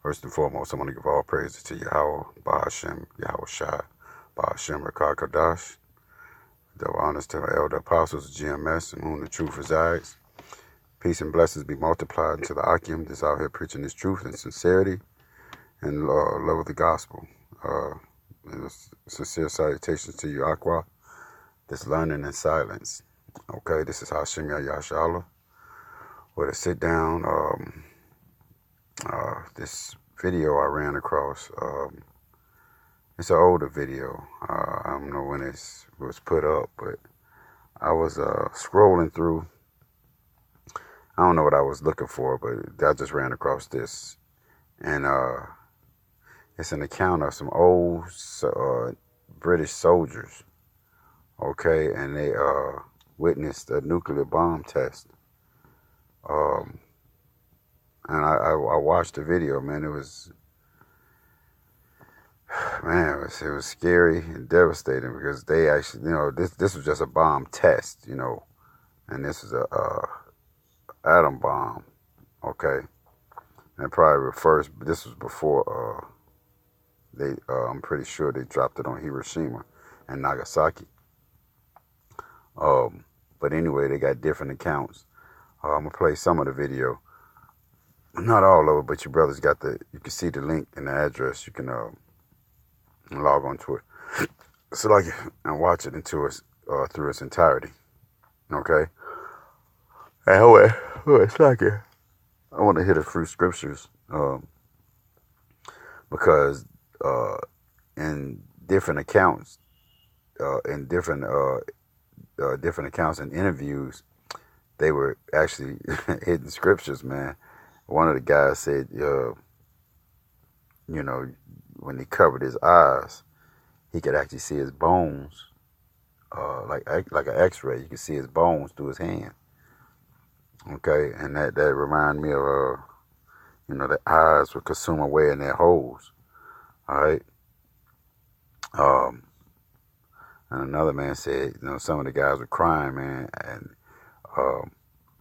First and foremost, I want to give all praises to Yahweh, Bahashem, Yahweh Shai, Bahashem, Rakah Kadash. Double honors to our elder apostles, GMS, in whom the truth resides. Peace and blessings be multiplied unto the Akim that's out here preaching this truth in sincerity and love of the gospel. And sincere salutations to you, Aqua, that's learning in silence. Okay, this is Hashem Yahshala. With a sit down, this video I ran across, it's an older video. I don't know when it was put up, but I was scrolling through. I don't know what I was looking for, but I just ran across this. And it's an account of some old British soldiers, okay? And they witnessed a nuclear bomb test. And I watched the video, man. It was scary and devastating because they actually, this was just a bomb test, and this is a atom bomb, okay? And probably this was before I'm pretty sure they dropped it on Hiroshima and Nagasaki. But anyway, they got different accounts. I'm gonna play some of the video. Not all of it, but your brothers got you can see the link and the address. You can log on to it. So and watch it through its entirety. Okay? And it's like it. I want to hit a few scriptures. Because in different accounts, different accounts and interviews, they were actually hidden scriptures, man. One of the guys said, when he covered his eyes, he could actually see his bones, like an X-ray. You could see his bones through his hand. Okay, and that reminded me of, the eyes would consume away in their holes. All right. And another man said, some of the guys were crying, man, and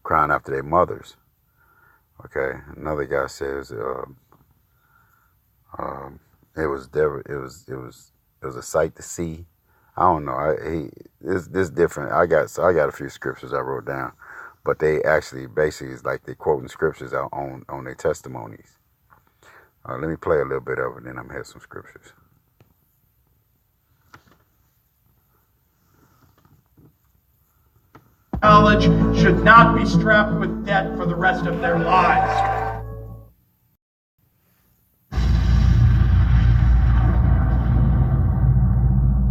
crying after their mothers. Okay. Another guy says, it was a sight to see. I don't know. This different. I got a few scriptures I wrote down, but they actually basically is like they quoting scriptures out on their testimonies. Let me play a little bit of it, then I'm gonna have some scriptures. Knowledge should not be strapped with debt for the rest of their lives.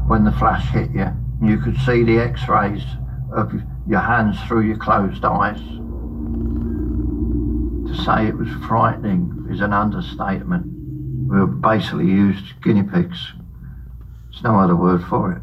When the flash hit you, you could see the x-rays of your hands through your closed eyes. To say it was frightening is an understatement. We were basically used guinea pigs. There's no other word for it.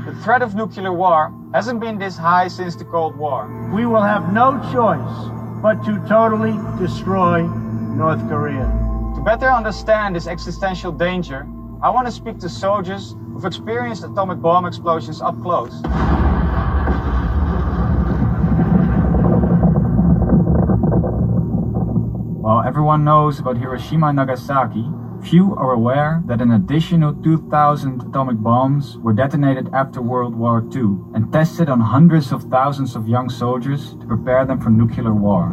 The threat of nuclear war hasn't been this high since the Cold War. We will have no choice but to totally destroy North Korea. To better understand this existential danger, I want to speak to soldiers who've experienced atomic bomb explosions up close. While everyone knows about Hiroshima and Nagasaki, few are aware that an additional 2,000 atomic bombs were detonated after World War II and tested on hundreds of thousands of young soldiers to prepare them for nuclear war.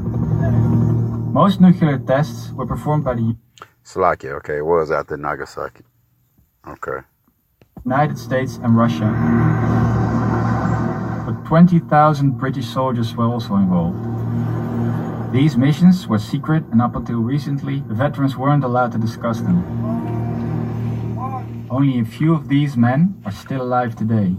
Most nuclear tests were performed by the Slovakia, okay, it was after Nagasaki. Okay. United States and Russia. But 20,000 British soldiers were also involved. These missions were secret, and up until recently, the veterans weren't allowed to discuss them. Only a few of these men are still alive today.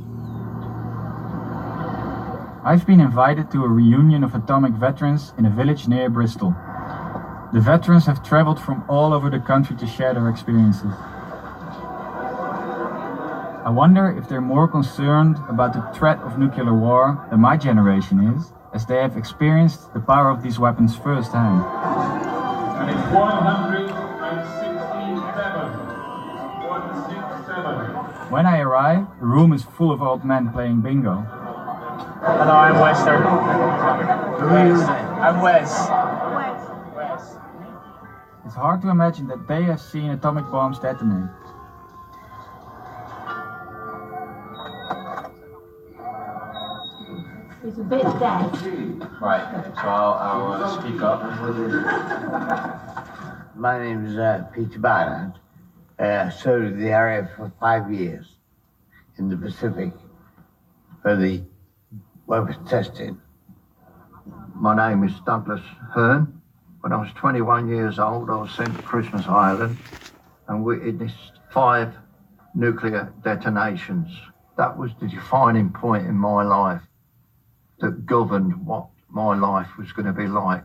I've been invited to a reunion of atomic veterans in a village near Bristol. The veterans have traveled from all over the country to share their experiences. I wonder if they're more concerned about the threat of nuclear war than my generation is, as they have experienced the power of these weapons firsthand. And it's 167. When I arrive, the room is full of old men playing bingo. Hello, I'm Wester. Who are you? I'm Wes. It's hard to imagine that they have seen atomic bombs detonate. It's a bit dead. Right, so I'll speak up. My name is Peter Barnard. I served in the area for 5 years in the Pacific for the weapons testing. My name is Douglas Hearn. When I was 21 years old, I was sent to Christmas Island and witnessed 5 nuclear detonations. That was the defining point in my life that governed what my life was going to be like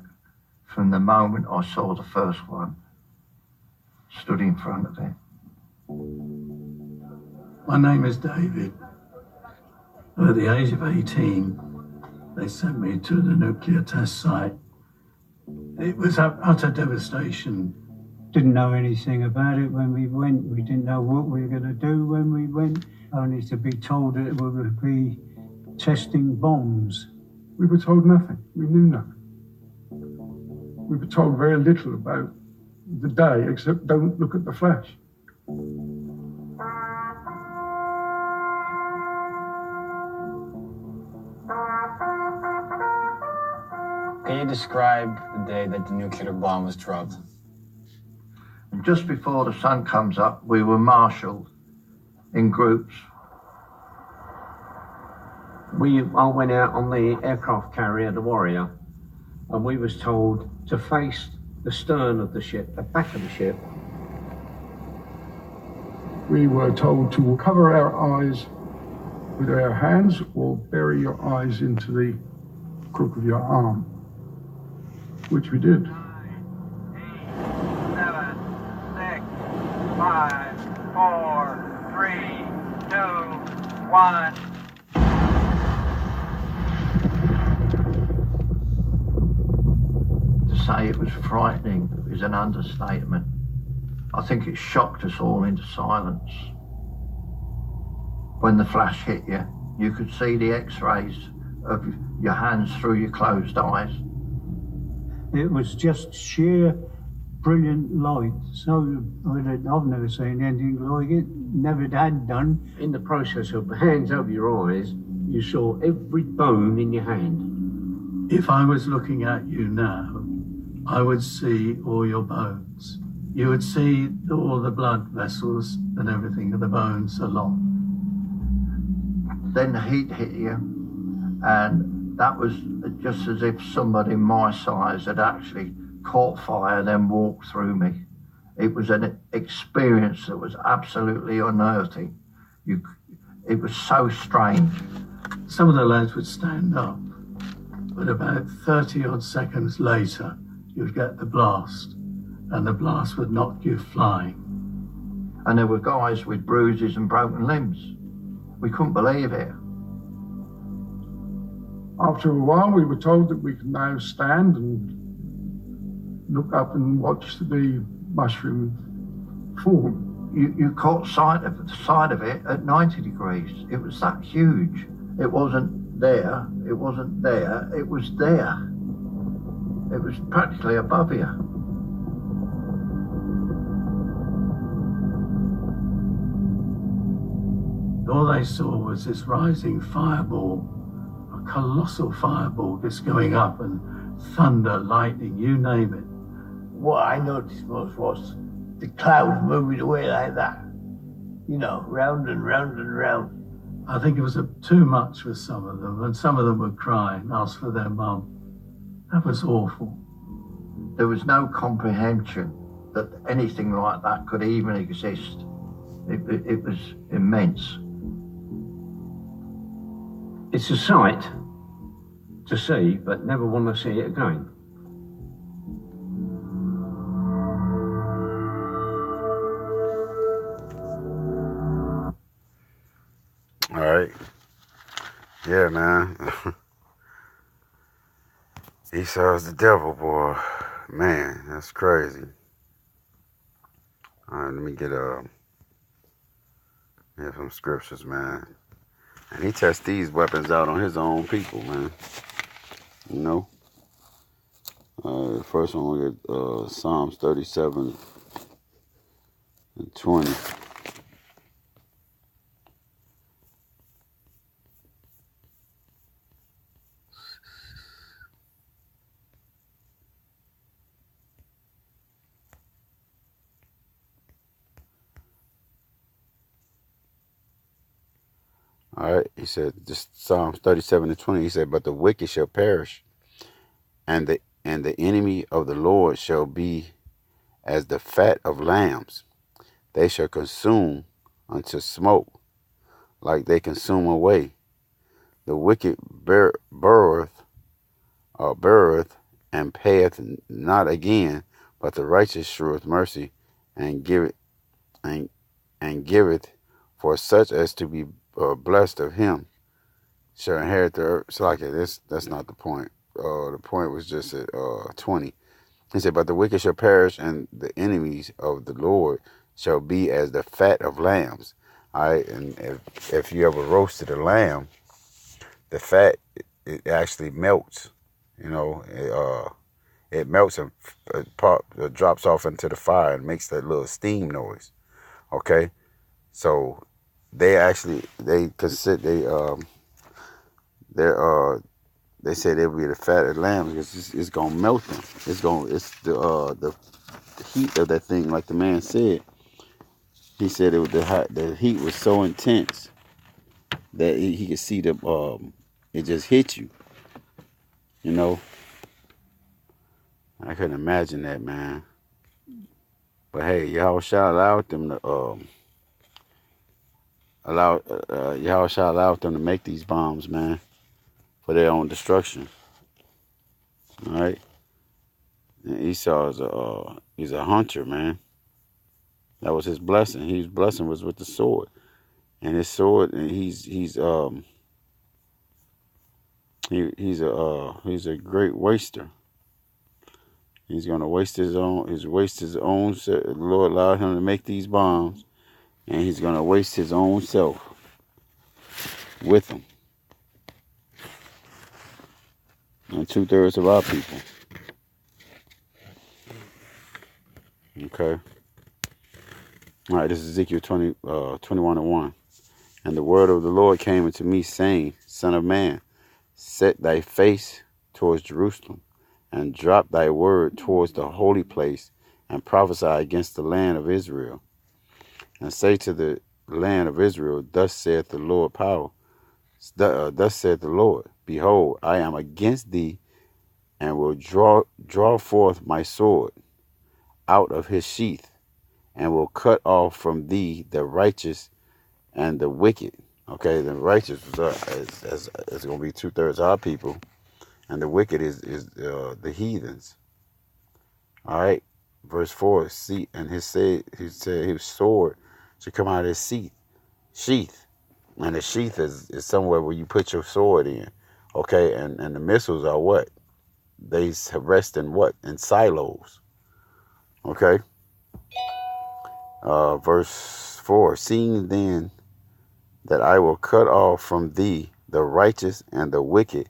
from the moment I saw the first one, stood in front of it. My name is David. At the age of 18, they sent me to the nuclear test site. It was utter devastation. Didn't know anything about it when we went. We didn't know what we were going to do when we went, only to be told that we would be testing bombs. We were told nothing. We knew nothing. We were told very little about the day, except don't look at the flash. Can you describe the day that the nuclear bomb was dropped? And just before the sun comes up, we were marshalled in groups. We all went out on the aircraft carrier, the Warrior, and we was told to face the stern of the ship, the back of the ship. We were told to cover our eyes with our hands or bury your eyes into the crook of your arm, which we did. 9, 8, 7, 6, 5, 4, 3, 2, 1. To say it was frightening is an understatement. I think it shocked us all into silence. When the flash hit you, you could see the x-rays of your hands through your closed eyes. It was just sheer brilliant light. So I've never seen anything like it, never had done. In the process of hands over your eyes, you saw every bone in your hand. If I was looking at you now, I would see all your bones. You would see all the blood vessels and everything, and the bones a lot. Then the heat hit you, and that was just as if somebody my size had actually caught fire, then walked through me. It was an experience that was absolutely unearthing. It was so strange. Some of the lads would stand up, but about 30 odd seconds later, you'd get the blast, and the blast would knock you flying. And there were guys with bruises and broken limbs. We couldn't believe it. After a while, we were told that we could now stand and look up and watch the mushroom form. You caught sight of the side of it at 90 degrees. It was that huge. It wasn't there. It wasn't there. It was there. It was practically above you. All they saw was this rising fireball, a colossal fireball just going up, and thunder, lightning, you name it. What I noticed most was the clouds moving away like that. You know, round and round and round. I think it was too much for some of them, and some of them would cry and ask for their mum. That was awful. There was no comprehension that anything like that could even exist. It was immense. It's a sight to see, but never want to see it again. All right. Yeah, man. Esau's the devil, boy. Man, that's crazy. All right, let me get some scriptures, man. And he tests these weapons out on his own people, man. You know? The first one, we got Psalms 37 and 20. All right, he said, just Psalms 37 and 20, he said, but the wicked shall perish, and the enemy of the Lord shall be as the fat of lambs. They shall consume unto smoke, like they consume away. The wicked burroweth and payeth not again, but the righteous sheweth mercy, and giveth for such as to be blessed of him shall inherit the earth. So like that's not the point. The point was just at 20. He said, but the wicked shall perish, and the enemies of the Lord shall be as the fat of lambs. All right, and if you ever roasted a lamb, the fat, it actually melts. You know, it melts and drops off into the fire and makes that little steam noise. Okay, so they said they'll be the fat of lambs because it's gonna melt them. It's the heat of that thing, like the man said. He said the heat was so intense that he could see it just hit you. You know, I couldn't imagine that, man. But hey, Yahushua allowed them to allowed them to make these bombs, man, for their own destruction. All right. And Esau he's a hunter, man. That was his blessing. His blessing was with the sword, and his sword, and he's a great waster. He's gonna waste his own. The Lord allowed him to make these bombs, and he's gonna waste his own self with them. And 2/3 of our people. Okay. All right, this is Ezekiel 21:1. And the word of the Lord came unto me, saying, Son of man, set thy face towards Jerusalem, and drop thy word towards the holy place, and prophesy against the land of Israel. And say to the land of Israel, Thus saith the Lord power. Thus saith the Lord, Behold, I am against thee, and will draw forth my sword out of his sheath, and will cut off from thee the righteous and the wicked. Okay, the righteous is going to be 2/3 of our people, and the wicked is the heathens. All right, verse 4. See, and he said his sword should come out of his sheath, and the sheath is somewhere where you put your sword in. Okay, and the missiles are what? They rest in what? In silos. Okay. Verse 4. Seeing then that I will cut off from thee the righteous and the wicked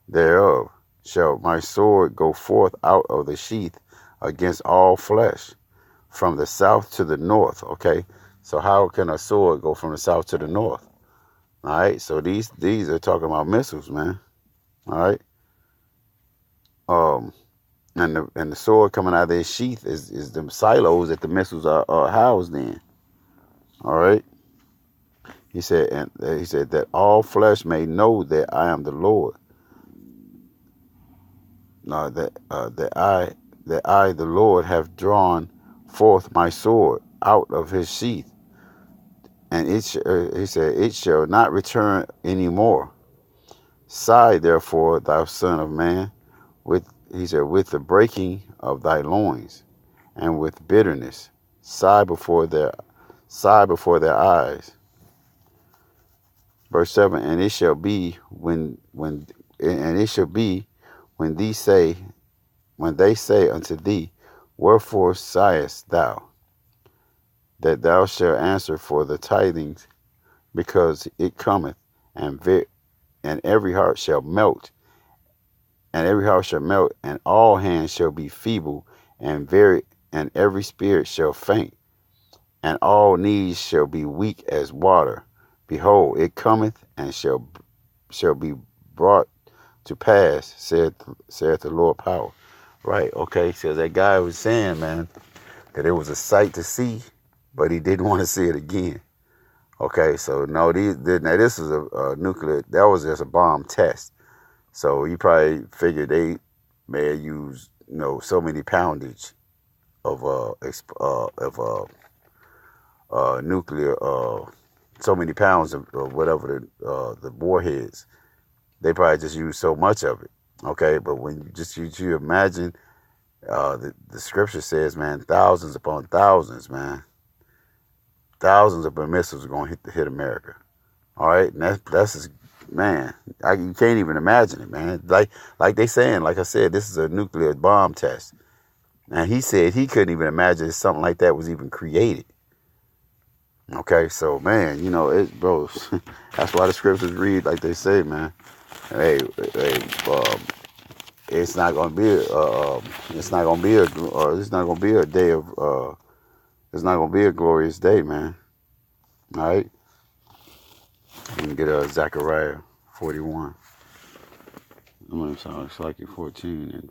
thereof, shall my sword go forth out of the sheath against all flesh, from the south to the north. Okay, so how can a sword go from the south to the north? All right, so these are talking about missiles, man. All right. And the sword coming out of their sheath is the silos that the missiles are housed in. All right. He said that all flesh may know that I am the Lord. That I the Lord have drawn forth my sword out of his sheath, and he said it shall not return any more. Sigh therefore, thou son of man, with the breaking of thy loins, and with bitterness, sigh before their eyes. Verse 7. And it shall be when they say unto thee, Wherefore sighest thou? That thou shalt answer for the tithings, because it cometh, and every heart shall melt, and all hands shall be feeble, and every spirit shall faint, and all knees shall be weak as water. Behold, it cometh, and shall be brought to pass, saith the Lord power. Right, okay, so that guy was saying, man, that it was a sight to see, but he didn't want to see it again. Okay, so no, this is a nuclear, that was just a bomb test. So you probably figured they may have used, so many poundage of nuclear, so many pounds of whatever the warheads. They probably just used so much of it. Okay, but when you imagine, the scripture says, man, thousands upon thousands, man, thousands of missiles are going to hit America. All right, and that's just, man, you can't even imagine it, man. Like they saying, like I said, this is a nuclear bomb test. And he said he couldn't even imagine something like that was even created. Okay, so man, bro, that's why the scriptures read like they say, man. Hey, it's not gonna be a glorious day, man. All right. You can get Zechariah 41. It's like 14.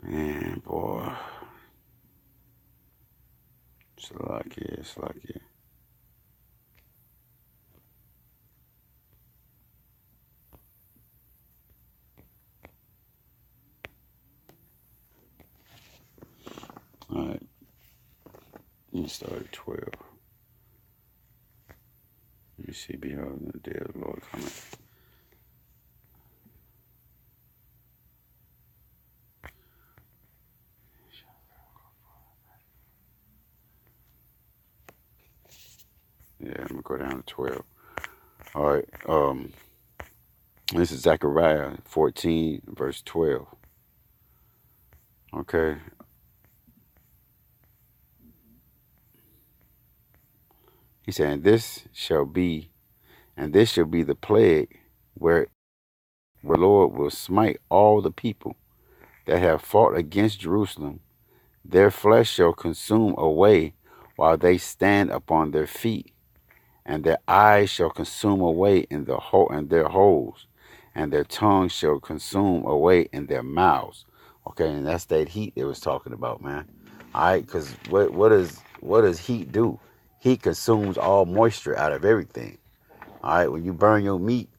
Man, boy. Slakia. All right. Let me start at 12. Let me see, behold, the day of the Lord coming. Yeah, I'm gonna go down to 12. All right. This is Zechariah 14, verse 12. Okay. He said, and this shall be the plague where the Lord will smite all the people that have fought against Jerusalem. Their flesh shall consume away while they stand upon their feet, and their eyes shall consume away in their holes, and their tongues shall consume away in their mouths. Okay, and that's that heat they was talking about, man. All right, because what does heat do? Heat consumes all moisture out of everything. All right, when you burn your meat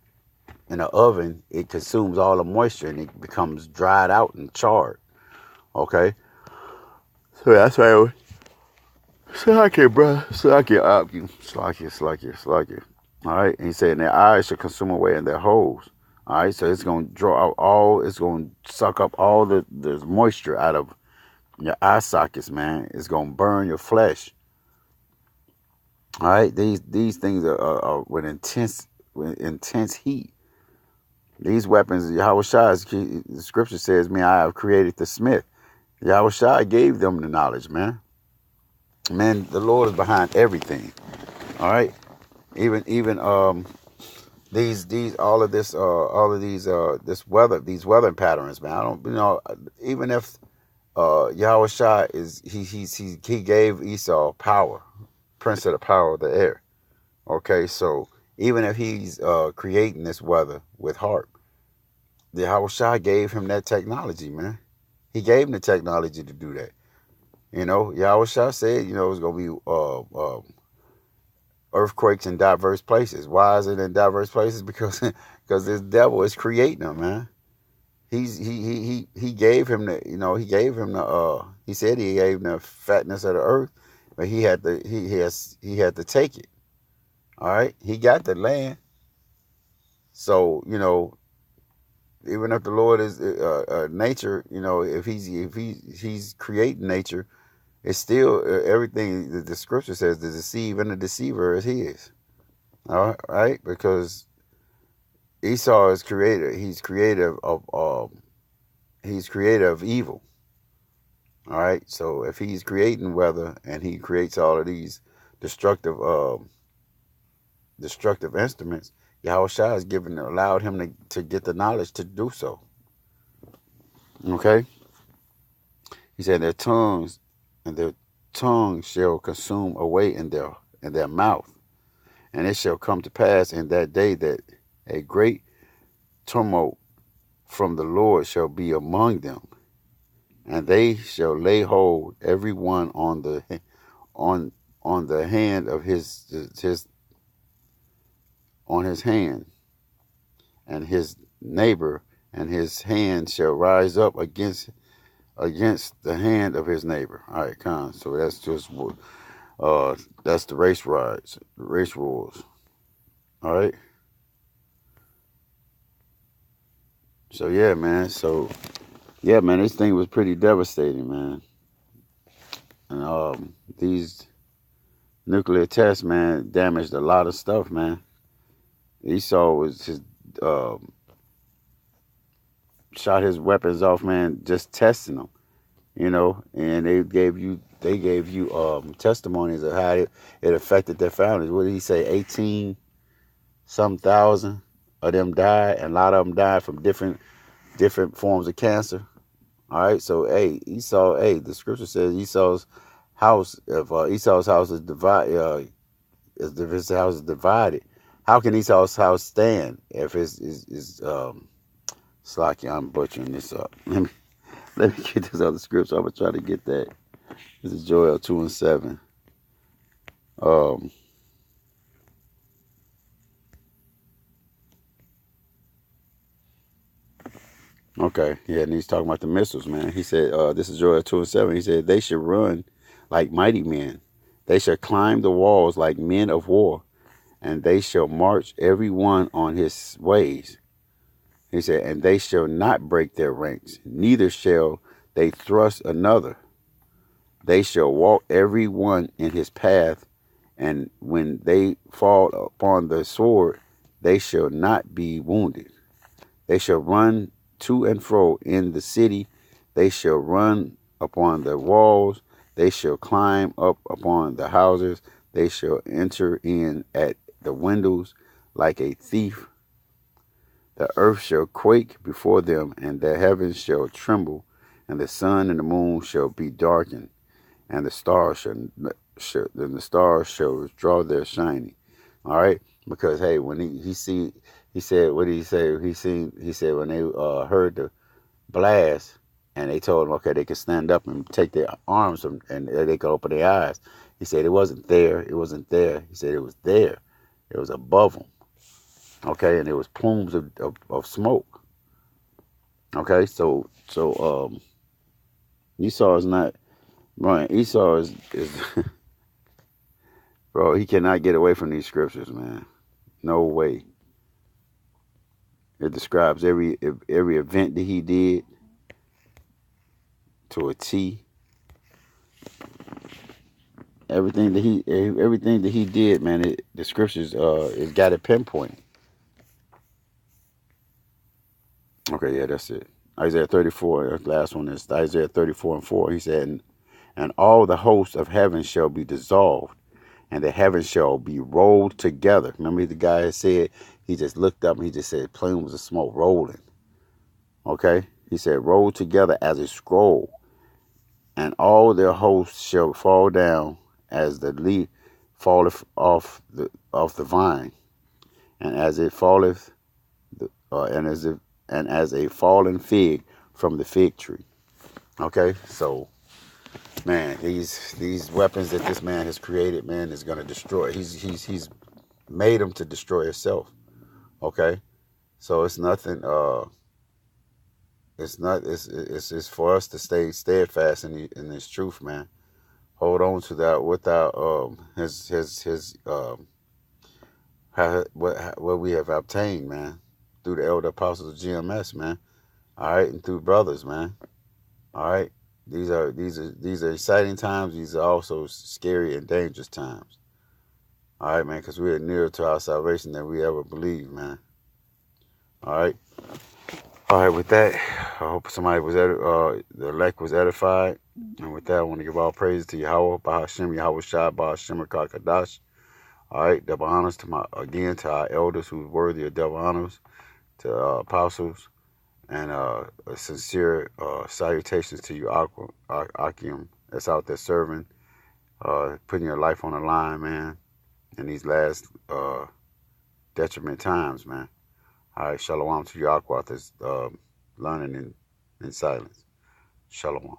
in the oven, it consumes all the moisture and it becomes dried out and charred. Okay, so that's why. Slacky, bro. Slacky. All right, and he said, and their eyes shall consume away in their holes. All right, so it's going to draw out it's going to suck up all the moisture out of your eye sockets, man. It's going to burn your flesh. All right, these things are with intense heat. These weapons, Yahweh Shai, the scripture says, me, I have created the smith. Yahweh Shai gave them the knowledge, man. Man, the Lord is behind everything. All right, even these weather patterns, man. I don't, even if Yahweh Shai he gave Esau power, prince of the power of the air. Okay, so even if he's creating this weather with harp, the Yahweh Shai gave him that technology, man. He gave him the technology to do that. Yahweh Shai said, it's going to be earthquakes in diverse places. Why is it in diverse places? Because this devil is creating them, man. He gave him he said he gave him the fatness of the earth, but he had to take it. All right, he got the land. So even if the Lord is nature, if he's creating nature, it's still everything the scripture says, the deceive and the deceiver is his. All right, because Esau is creator. He's creative of evil. All right, so if he's creating weather and he creates all of these destructive destructive instruments, Yahushua has allowed him to get the knowledge to do so. Okay? He said their tongues shall consume away in their mouth. And it shall come to pass in that day that a great tumult from the Lord shall be among them, and they shall lay hold every one on the hand of his hand, and his neighbor, and his hand shall rise up against the hand of his neighbor. All right, con. So that's just that's the race rules. All right. So yeah, man. This thing was pretty devastating, man. And these nuclear tests, man, damaged a lot of stuff, man. Esau was shot his weapons off, man, just testing them, and they gave you testimonies of how it affected their families. What did he say? 18-some thousand of them died, and a lot of them died from different forms of cancer. All right, so Esau, the scripture says Esau's house, if Esau's house is divided, if his house is divided, how can Esau's house stand if it's Slacky? I'm butchering this up. Let me get this other scripture. I'm gonna try to get that. This is Joel 2:7. Okay, yeah, and he's talking about the missiles, man. He said, this is Joel 2:7. He said, they should run like mighty men. They shall climb the walls like men of war, and they shall march every one on his ways. He said, and they shall not break their ranks, neither shall they thrust another. They shall walk every one in his path, and when they fall upon the sword, they shall not be wounded. They shall run to and fro in the city. They shall run upon the walls. They shall climb up upon the houses. They shall enter in at the windows like a thief. The earth shall quake before them, and the heavens shall tremble, and the sun and the moon shall be darkened, and the stars shall draw their shining. All right, because hey, when he said, what did he say? He said when they heard the blast, and they told him, okay, they could stand up and take their arms and they could open their eyes. He said it wasn't there. It wasn't there. He said it was there. It was above them. Okay, and there was plumes of smoke. Okay, so Esau is not right. Esau is bro. He cannot get away from these scriptures, man. No way. It describes every event that he did to a T. Everything that he did, man. The scriptures it got it pinpointed. Okay, yeah, that's it. Isaiah 34, the last one is Isaiah 34:4. He said, and all the hosts of heaven shall be dissolved, and the heavens shall be rolled together. Remember the guy had said, he just looked up and he just said, plumes of smoke rolling. Okay? He said, rolled together as a scroll, and all their hosts shall fall down as the leaf falleth off the vine, and as it falleth, and as a fallen fig from the fig tree. Okay, so man, these weapons that this man has created, man, is going to destroy. He's made them to destroy himself. Okay, so it's nothing. It's for us to stay steadfast in this truth, man. Hold on to that without what we have obtained, man, through the elder apostles of GMS, man. All right, and through brothers, man. All right, these are exciting times. These are also scary and dangerous times. All right, man, because we are nearer to our salvation than we ever believed, man. All right. All right, with that, I hope somebody was the elect was edified. And with that, I want to give all praise to Yahweh, Bahashem, Yahweh Shai, Bahashem, Rakakadash. All right, double honors to our elders who are worthy of double honors, to apostles, and a sincere salutations to you, Akim, that's out there serving, putting your life on the line, man, in these last detriment times, man. All right, shalom to you, Aqua, that's learning in silence. Shalom.